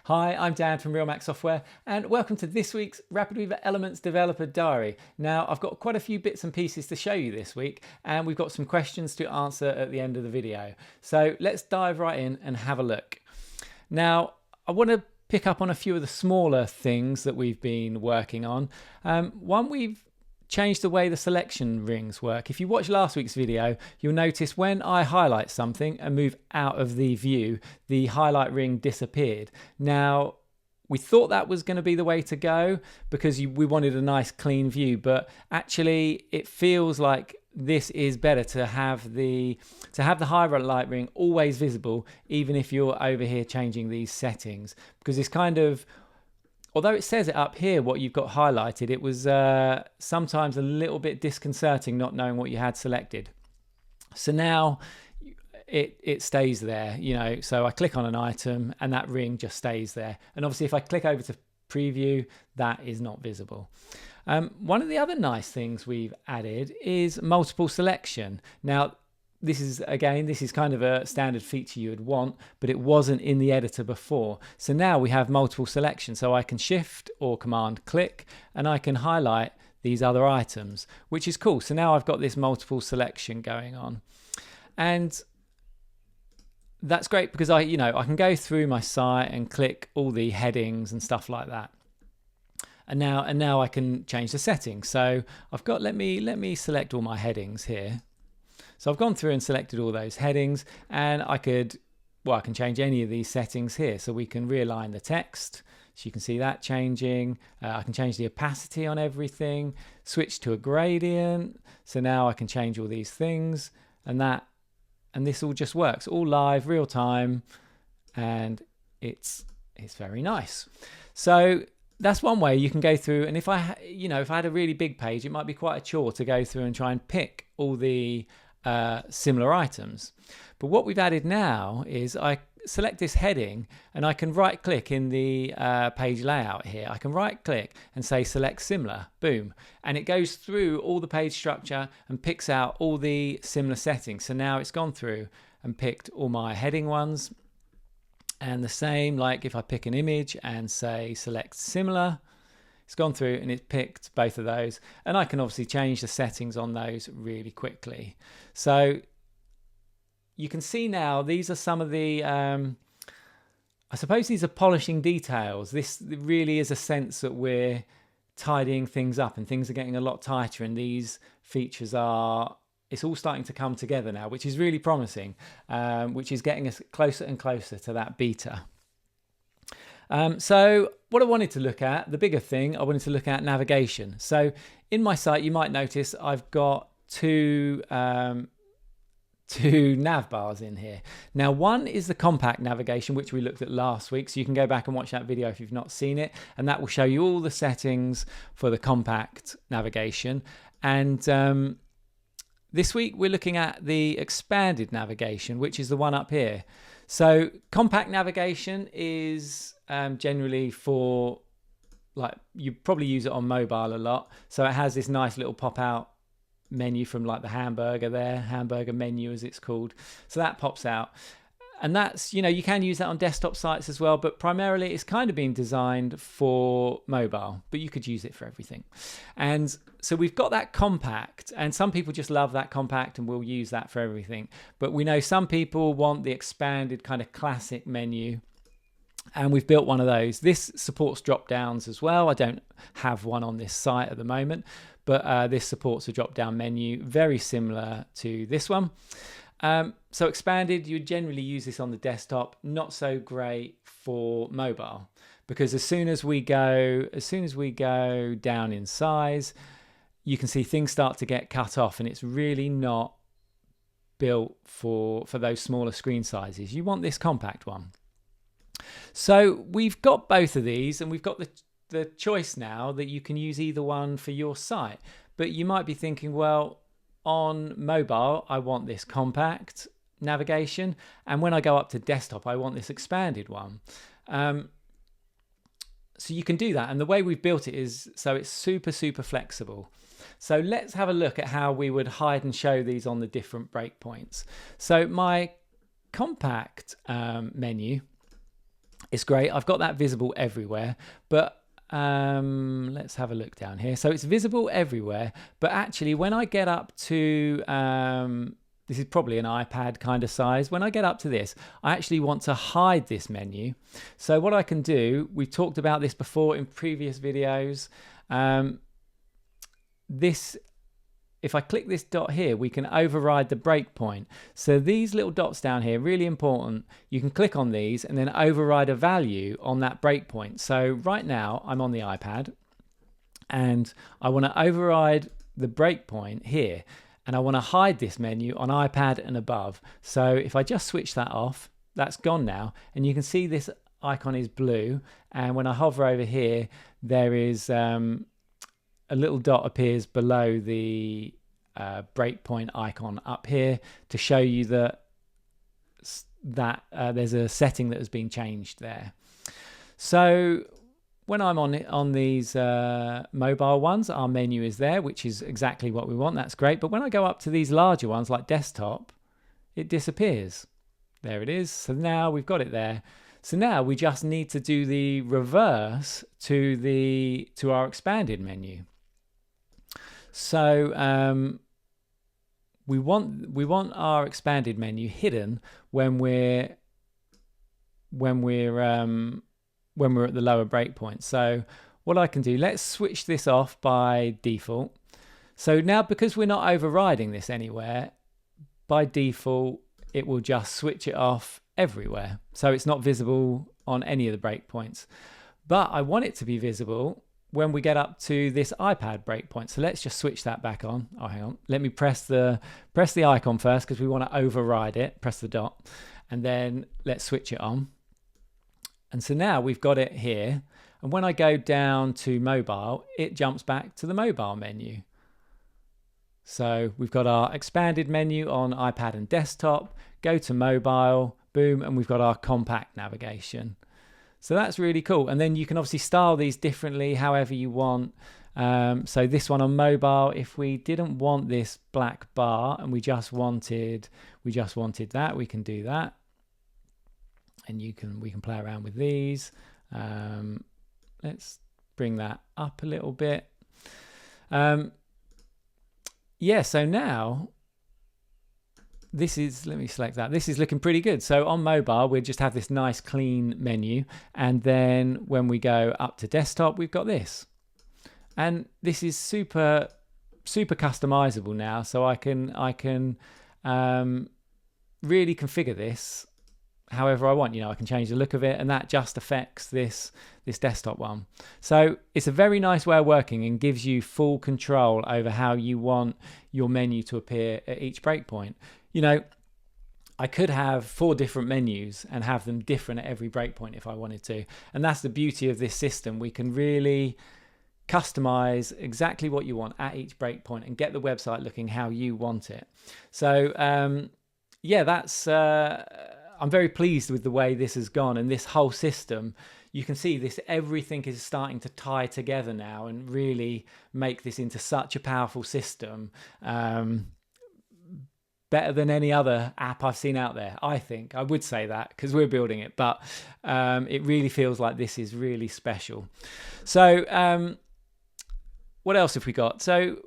Hi, I'm Dan from Real Mac Software, and welcome to this week's RapidWeaver Elements Developer Diary. Now, I've got quite a few bits and pieces to show you this week, and we've got some questions to answer at the end of the video. So let's dive right in and have a look. Now, I want to pick up on a few of the smaller things that we've been working on. One, we've changed the way the selection rings work. If you watch last week's video, you'll notice when I highlight something and move out of the view, the highlight ring disappeared. Now, we thought that was going to be the way to go because we wanted a nice clean view, but actually it feels like this is better to have the highlight ring always visible, even if you're over here changing these settings, because it's kind of, although it says it up here what you've got highlighted, it was sometimes a little bit disconcerting not knowing what you had selected. So now it stays there, you know, so I click on an item and that ring just stays there. And obviously if I click over to preview, that is not visible. One of the other nice things we've added is multiple selection. Now, this is kind of a standard feature you would want, but it wasn't in the editor before. So now we have multiple selection. So I can shift or command click and I can highlight these other items, which is cool. So now I've got this multiple selection going on. And that's great because I can go through my site and click all the headings and stuff like that. And now I can change the settings. So I've got, let me select all my headings here. So I've gone through and selected all those headings, and I can change any of these settings here. So we can realign the text. So you can see that changing. I can change the opacity on everything, switch to a gradient. So now I can change all these things, and this all just works, all live, real time, and it's very nice. So that's one way you can go through, and if I had a really big page, it might be quite a chore to go through and try and pick all the similar items. But what we've added now is I select this heading and I can right click in the page layout here. I can right click and say select similar, boom, and it goes through all the page structure and picks out all the similar settings. So now it's gone through and picked all my heading ones. And the same, like if I pick an image and say select similar, it's gone through and it's picked both of those. And I can obviously change the settings on those really quickly. So you can see now these are some of the, I suppose these are polishing details. This really is a sense that we're tidying things up and things are getting a lot tighter, and these features it's all starting to come together now, which is really promising, which is getting us closer and closer to that beta. So what I wanted to look at, the bigger thing, I wanted to look at navigation. So in my site, you might notice I've got two nav bars in here. Now, one is the compact navigation, which we looked at last week. So you can go back and watch that video if you've not seen it. And that will show you all the settings for the compact navigation. And this week, we're looking at the expanded navigation, which is the one up here. So compact navigation is generally for, like, you probably use it on mobile a lot. So it has this nice little pop-out menu from like the hamburger menu as it's called. So that pops out. And that's, you can use that on desktop sites as well, but primarily it's kind of been designed for mobile, but you could use it for everything. And so we've got that compact, and some people just love that compact and will use that for everything. But we know some people want the expanded kind of classic menu, and we've built one of those. This supports drop downs as well. I don't have one on this site at the moment, but this supports a drop down menu, very similar to this one. So expanded, you generally use this on the desktop, not so great for mobile, because as soon as we go down in size, you can see things start to get cut off, and it's really not built for those smaller screen sizes. You want this compact one. So we've got both of these, and we've got the choice now that you can use either one for your site. But you might be thinking, well, on mobile, I want this compact navigation, and when I go up to desktop, I want this expanded one. So you can do that, and the way we've built it is so it's super flexible. So let's have a look at how we would hide and show these on the different breakpoints. So my compact menu It's great. I've got that visible everywhere, but let's have a look down here. So it's visible everywhere, but actually when I get up to this is probably an iPad kind of size. When I get up to this, I actually want to hide this menu. So what I can do, we've talked about this before in previous videos. If I click this dot here, we can override the breakpoint. So these little dots down here, really important. You can click on these and then override a value on that breakpoint. So right now I'm on the iPad and I want to override the breakpoint here, and I want to hide this menu on iPad and above. So if I just switch that off, that's gone now, and you can see this icon is blue, and when I hover over here, there is a little dot appears below the breakpoint icon up here to show you that there's a setting that has been changed there. So when I'm on these mobile ones, our menu is there, which is exactly what we want. That's great. But when I go up to these larger ones like desktop, it disappears. There it is. So now we've got it there. So now we just need to do the reverse to our expanded menu. So we want our expanded menu hidden when we're at the lower breakpoint. So what I can do, let's switch this off by default. So now, because we're not overriding this anywhere, by default it will just switch it off everywhere. So it's not visible on any of the breakpoints. But I want it to be visible when we get up to this iPad breakpoint. So let's just switch that back on. Oh, hang on. Let me press the icon first because we want to override it. Press the dot, and then let's switch it on. And so now we've got it here. And when I go down to mobile, it jumps back to the mobile menu. So we've got our expanded menu on iPad and desktop, go to mobile, boom, and we've got our compact navigation. So that's really cool. And then you can obviously style these differently, however you want. So this one on mobile, if we didn't want this black bar and we just wanted that, we can do that. And we can play around with these. Let's bring that up a little bit. Yeah, so now this is, let me select that. This is looking pretty good. So on mobile, we just have this nice clean menu. And then when we go up to desktop, we've got this. And this is super customizable now. So I can really configure this however I want. You know, I can change the look of it, and that just affects this desktop one. So it's a very nice way of working and gives you full control over how you want your menu to appear at each breakpoint. You know, I could have 4 different menus and have them different at every breakpoint if I wanted to. And that's the beauty of this system. We can really customize exactly what you want at each breakpoint and get the website looking how you want it. So yeah, that's I'm very pleased with the way this has gone, and this whole system. You can see this, everything is starting to tie together now and really make this into such a powerful system. Better than any other app I've seen out there, I think. I would say that because we're building it, but it really feels like this is really special. So what else have we got? So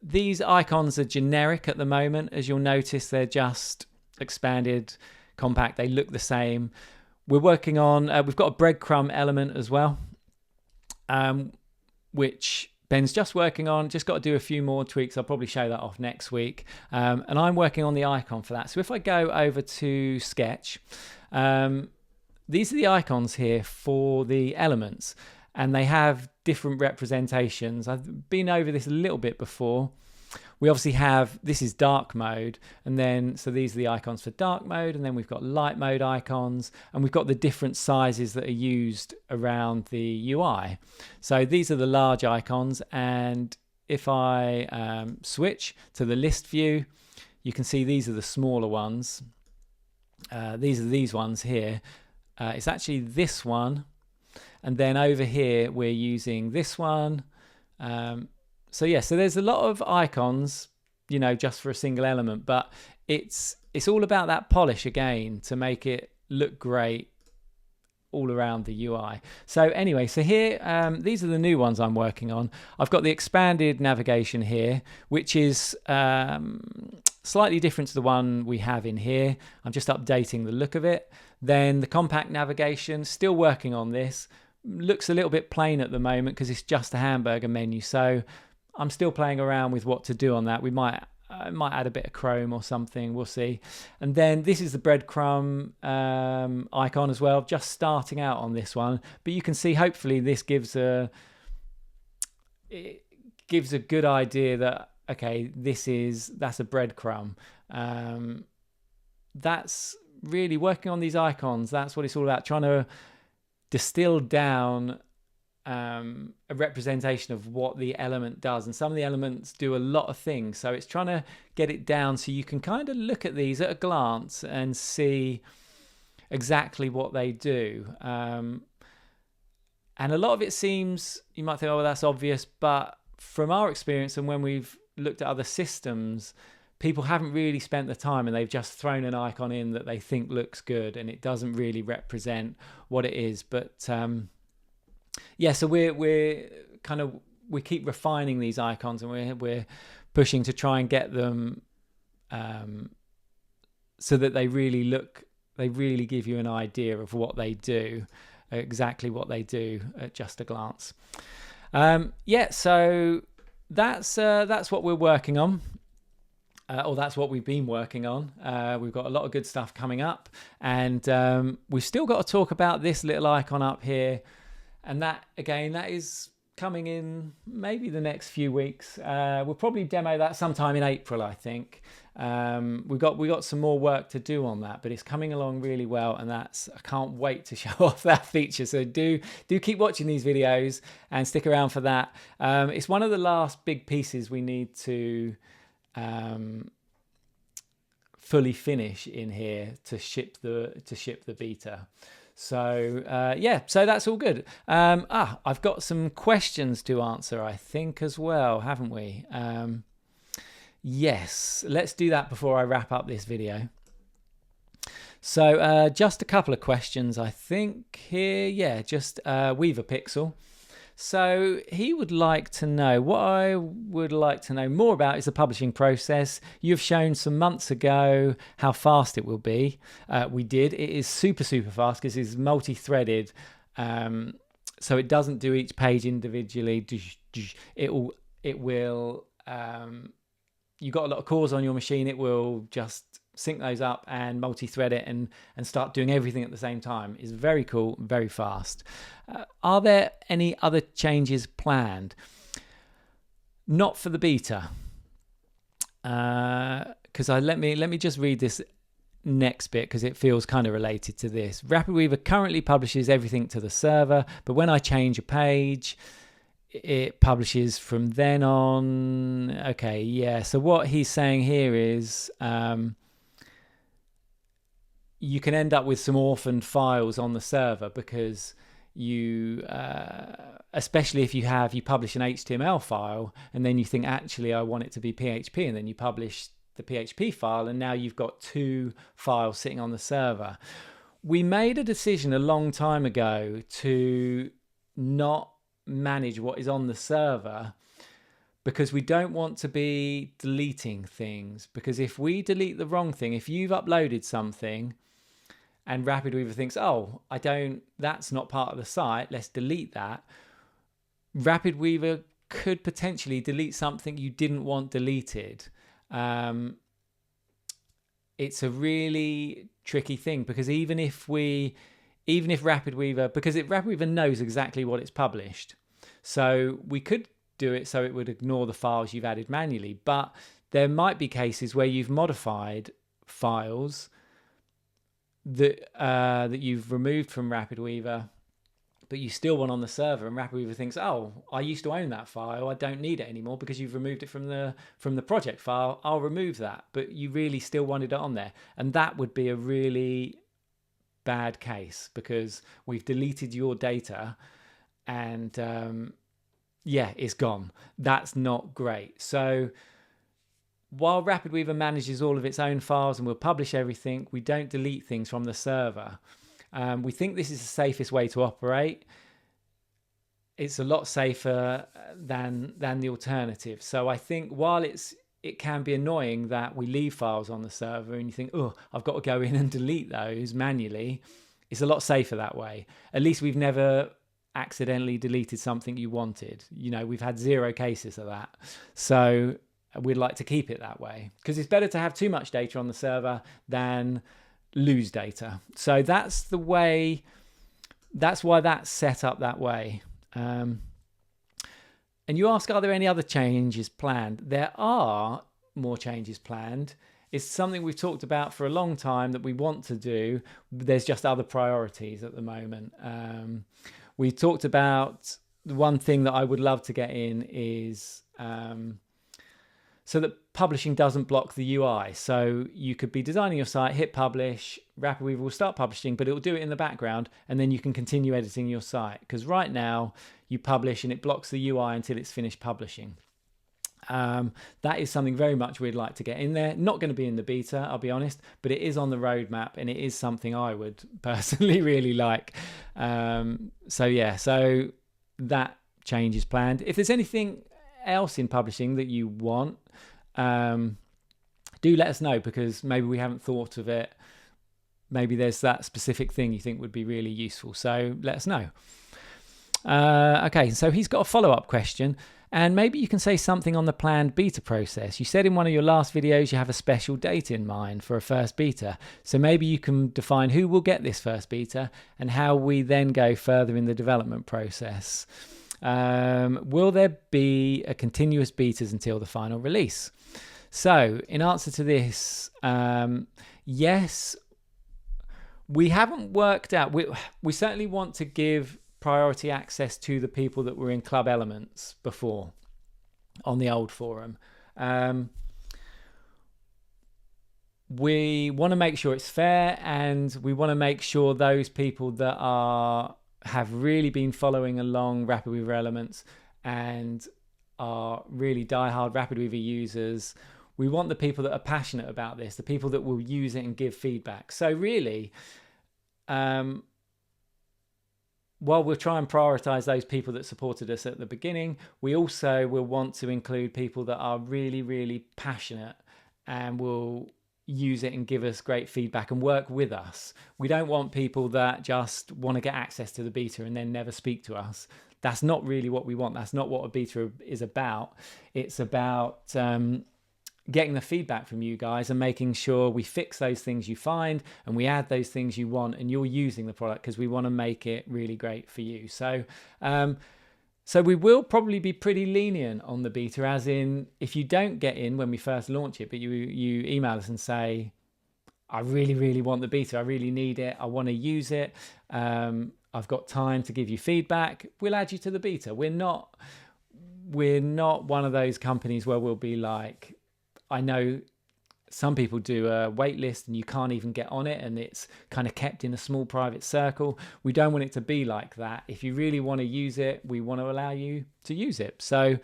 these icons are generic at the moment. As you'll notice, they're just expanded, compact. They look the same. We're working on, we've got a breadcrumb element as well, which Ben's just working on. Just got to do a few more tweaks. I'll probably show that off next week. And I'm working on the icon for that. So if I go over to Sketch, these are the icons here for the elements, and they have different representations. I've been over this a little bit before. We obviously have, this is dark mode, and then, so these are the icons for dark mode, and then we've got light mode icons, and we've got the different sizes that are used around the UI. So these are the large icons, and if I switch to the list view, you can see these are the smaller ones. These are these ones here. It's actually this one, and then over here we're using this one. So yeah, so there's a lot of icons, you know, just for a single element, but it's all about that polish again to make it look great all around the UI. So anyway, so here, these are the new ones I'm working on. I've got the expanded navigation here, which is slightly different to the one we have in here. I'm just updating the look of it. Then the compact navigation, still working on this. Looks a little bit plain at the moment because it's just a hamburger menu. So I'm still playing around with what to do on that. We might add a bit of Chrome or something, we'll see. And then this is the breadcrumb icon as well, just starting out on this one. But you can see, hopefully this gives a good idea that, okay, that's a breadcrumb. That's really working on these icons. That's what it's all about, trying to distill down a representation of what the element does. And some of the elements do a lot of things, so it's trying to get it down so you can kind of look at these at a glance and see exactly what they do. And a lot of it seems, you might think, oh well, that's obvious, but from our experience and when we've looked at other systems, people haven't really spent the time and they've just thrown an icon in that they think looks good and it doesn't really represent what it is. But yeah, so we keep refining these icons, and we're pushing to try and get them so that they really give you an idea of what they do, exactly what they do at just a glance. Yeah, so that's what we're working on. Or that's what we've been working on. We've got a lot of good stuff coming up, and we've still got to talk about this little icon up here, and that is coming in maybe the next few weeks. We'll probably demo that sometime in April, I think. We got some more work to do on that, but it's coming along really well, and I can't wait to show off that feature. So do keep watching these videos and stick around for that. It's one of the last big pieces we need to fully finish in here to ship the beta. So yeah, so that's all good. I've got some questions to answer, I think, as well, haven't we? Yes, let's do that before I wrap up this video. So just a couple of questions, I think, here. Yeah, just Weaver Pixel. So he would like to know, what I would like to know more about is the publishing process. You've shown some months ago how fast it will be. We did. It is super, super fast because it's multi-threaded. So it doesn't do each page individually. It will you've got a lot of cores on your machine. It will just sync those up and multi-thread it and start doing everything at the same time. It's very cool, very fast. Are there any other changes planned? Not for the beta. Because let me just read this next bit because it feels kind of related to this. RapidWeaver currently publishes everything to the server, but when I change a page, it publishes from then on. Okay, yeah. So what he's saying here is you can end up with some orphaned files on the server because you, especially if you publish an HTML file and then you think, actually, I want it to be PHP, and then you publish the PHP file, and now you've got two files sitting on the server. We made a decision a long time ago to not manage what is on the server because we don't want to be deleting things, because if we delete the wrong thing, if you've uploaded something and RapidWeaver thinks, oh, that's not part of the site, let's delete that, RapidWeaver could potentially delete something you didn't want deleted. It's a really tricky thing, because even if RapidWeaver, because RapidWeaver knows exactly what it's published, so we could do it so it would ignore the files you've added manually, but there might be cases where you've modified files that you've removed from RapidWeaver, but you still want on the server, and RapidWeaver thinks, oh, I used to own that file, I don't need it anymore because you've removed it from the project file, I'll remove that, but you really still wanted it on there. And that would be a really bad case, because we've deleted your data and yeah, it's gone. That's not great. So while RapidWeaver manages all of its own files and will publish everything, we don't delete things from the server. We think this is the safest way to operate. It's a lot safer than the alternative. So I think while it can be annoying that we leave files on the server and you think, oh, I've got to go in and delete those manually, it's a lot safer that way. At least we've never accidentally deleted something you wanted. We've had 0 cases of that. So we'd like to keep it that way, because it's better to have too much data on the server than lose data. So that's the way, that's why that's set up that way. And you ask, are there any other changes planned? There are more changes planned. It's something we've talked about for a long time that we want to do. There's just other priorities at the moment. We talked about the one thing that I would love to get in is so that publishing doesn't block the UI. So you could be designing your site, hit publish, RapidWeaver will start publishing, but it will do it in the background, and then you can continue editing your site. Because right now you publish and it blocks the UI until it's finished publishing. That is something very much we'd like to get in there. Not going to be in the beta, I'll be honest, but it is on the roadmap, and it is something I would personally really like. So that change is planned. If there's anything else in publishing that you want, do let us know, because maybe we haven't thought of it. Maybe there's that specific thing you think would be really useful, so let us know. Okay, so he's got a follow-up question, and maybe you can say something on the planned beta process. You said in one of your last videos you have a special date in mind for a first beta, so maybe you can define who will get this first beta and how we then go further in the development process. Will there be a continuous betas until the final release? So in answer to this, yes, we haven't worked out. We certainly want to give priority access to the people that were in Club Elements before on the old forum. We want to make sure it's fair, and we want to make sure those people that have really been following along RapidWeaver Elements and are really diehard RapidWeaver users. We want the people that are passionate about this, the people that will use it and give feedback. So really, while we'll try and prioritize those people that supported us at the beginning, we also will want to include people that are really, really passionate and will use it and give us great feedback and work with us. We don't want people that just want to get access to the beta and then never speak to us. That's not really what we want. That's not what a beta is about. It's about getting the feedback from you guys and making sure we fix those things you find and we add those things you want, and you're using the product, because we want to make it really great for you. So we will probably be pretty lenient on the beta, as in if you don't get in when we first launch it, but you email us and say, I really, really want the beta, I really need it, I want to use it, I've got time to give you feedback, we'll add you to the beta. We're not one of those companies where we'll be like, I know some people do a wait list and you can't even get on it and it's kind of kept in a small private circle. We don't want it to be like that. If you really want to use it, we want to allow you to use it. So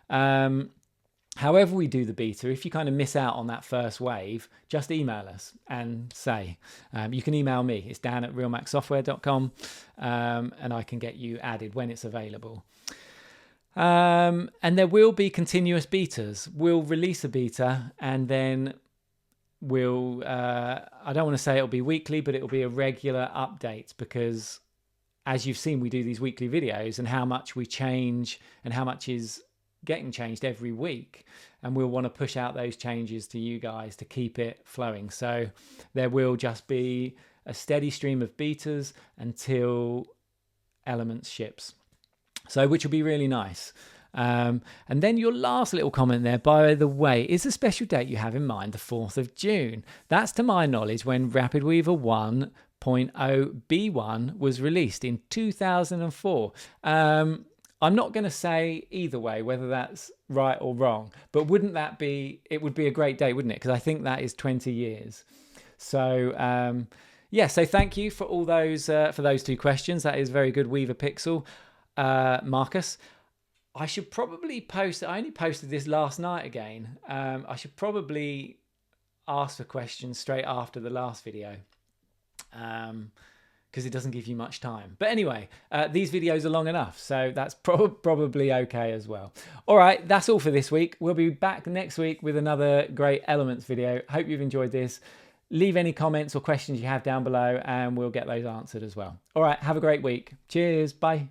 however we do the beta, if you kind of miss out on that first wave, just email us and say, you can email me, it's dan@realmacsoftware.com, and I can get you added when it's available. And there will be continuous betas. We'll release a beta and then we'll, I don't want to say it'll be weekly, but it'll be a regular update, because as you've seen, we do these weekly videos and how much we change and how much is getting changed every week. And we'll want to push out those changes to you guys to keep it flowing. So there will just be a steady stream of betas until Elements ships. So, which will be really nice. And then your last little comment there, by the way, is the special date you have in mind, the 4th of June. That's, to my knowledge, when RapidWeaver 1.0 B1 was released in 2004. I'm not going to say either way whether that's right or wrong, but wouldn't that be, it would be a great day, wouldn't it? Because I think that is 20 years. So, yeah, so thank you for all those, for those 2 questions. That is very good, Weaver Pixel. Marcus, I should probably post, I only posted this last night again. I should probably ask for questions straight after the last video, because because it doesn't give you much time. But anyway, these videos are long enough, so that's probably okay as well. All right, that's all for this week. We'll be back next week with another great elements video. Hope you've enjoyed this. Leave any comments or questions you have down below and we'll get those answered as well. All right, have a great week. Cheers, bye.